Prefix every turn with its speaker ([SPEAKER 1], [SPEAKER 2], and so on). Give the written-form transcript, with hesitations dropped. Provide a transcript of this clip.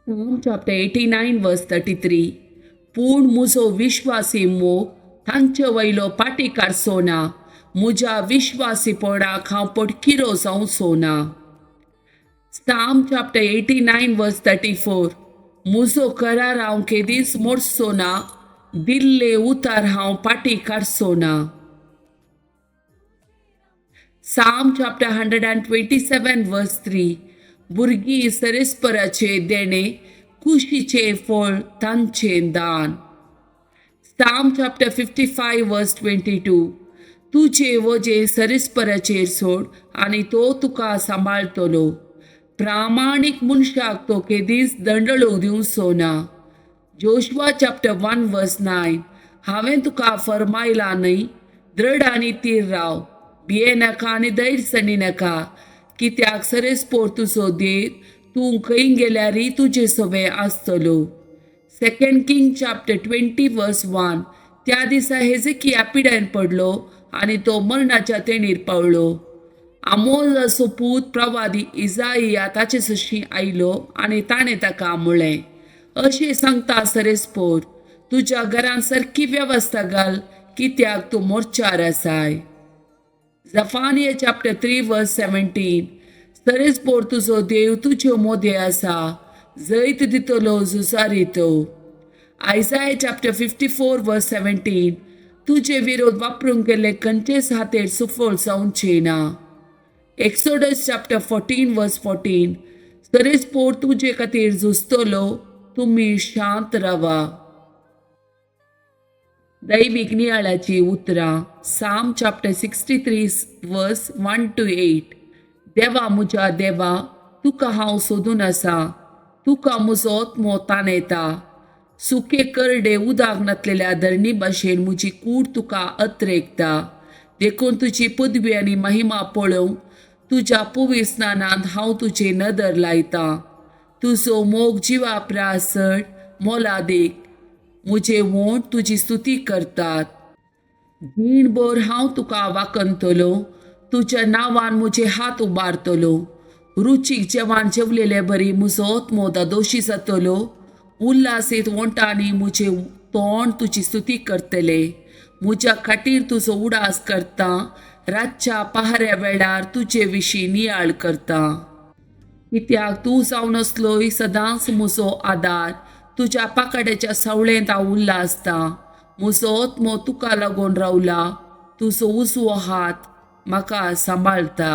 [SPEAKER 1] Psalm chapter 89 verse 33. पूण मुजो विश्वासी मोग तांचे वयलो पाटी काडसोना, म्हज्या विश्वासीपणाक हांव पडकिरो जावं सोना. Psalm chapter 89 verse 34. म्हजो करार हांव केदीस मोडसोना, दिल्ले उतार हांव पाटी काडसोना. Psalm chapter 127 verse 3. भुरगीं सरेस्पराचे देणे, कुशीचे फळ तांचे दान. Psalm chapter 55 verse 22. तुझे वजे सरेस्पराचेर सोड आनी तो तुका सांबाळतलो. प्रामाणीक मनशाक तो केदीस दंडळूक दिवंक सोना. Joshua chapter 1 verse 9. हांवें तुका फरमायला न्हय, दृढ आनी तीर राव, भिये नाका आनी दैरसणी नाका, कित्याक सरेस्पोर तुजो देव, तूं खंय गेल्यारय तुजे सवे आसतलो. 2 King chapter 20 verse 1. त्या दिसा हेजेकिया पिड्यान पडलो आनी तो मरणाच्या तेणीर पावलो. आमोजाचो पूत प्रवादी इजाइया ताचे सशी आयलो आनी ताणें ताका म्हळें, अशें सांगता सरेस्पोर, तुज्या घरान सारकी वेवस्था घाल, कित्याक तूं मोर्चार आसाय. Zephaniah chapter 3 verse 17. सरेस्पोर तुजो देव तुज्यो मोदे आसा, जैत दितलो झुजारितो. Isaiah chapter 54 verse 17. तुजे विरोध वापरूंक गेले खंयचेच हातेर सुफळ जावचे ना. Exodus chapter 14 verse 14. सरेस्पोर तुजे खातीर झुजतलो, तुम्ही शांत रावा. दैविक नियाळाची उतरां. Psalm chapter 63 verse 1 to 8. देवा म्हज्या देवा, तुका हांव सोदून आसा, तुका म्हजो आत्मो ताणयता. सुके करडे उदाक नातलेल्या धरणी भाशेन म्हजी कूड तुका अत्रेकता. देखून तुजी पदवी आनी महिमा पळोवंक तुज्या पवित्र स्नानांत हांव तुजे नदर लायतां. तुजो मोग जिवा प्रासड मोलादीक, म्हजे वोंट तुजी स्तुती करतात. दिनभर हांव तुका वाकनतलो, तुज्या नांवान म्हजे हात उबारतलो. रुचीक जेवण जेवलेले बरी म्हजो आत्मो दोशी जातलो. उल्हासीत वोंटांनी म्हजे तोंड तुजी स्तुती करतले. म्हज्या खाटीर तुजो उडास करता, रातच्या पहाऱ्या वेळार तुजे विशीं नियाळ करता. कित्याक तूं जावन असलोय सदांच म्हजो आदार, तुज्या पाकाड्याच्या सावळेंत हांव उल्हासता. म्हजो आत्मो तुका लागून रावला, तुजो उजवो हात म्हाका सांबाळता.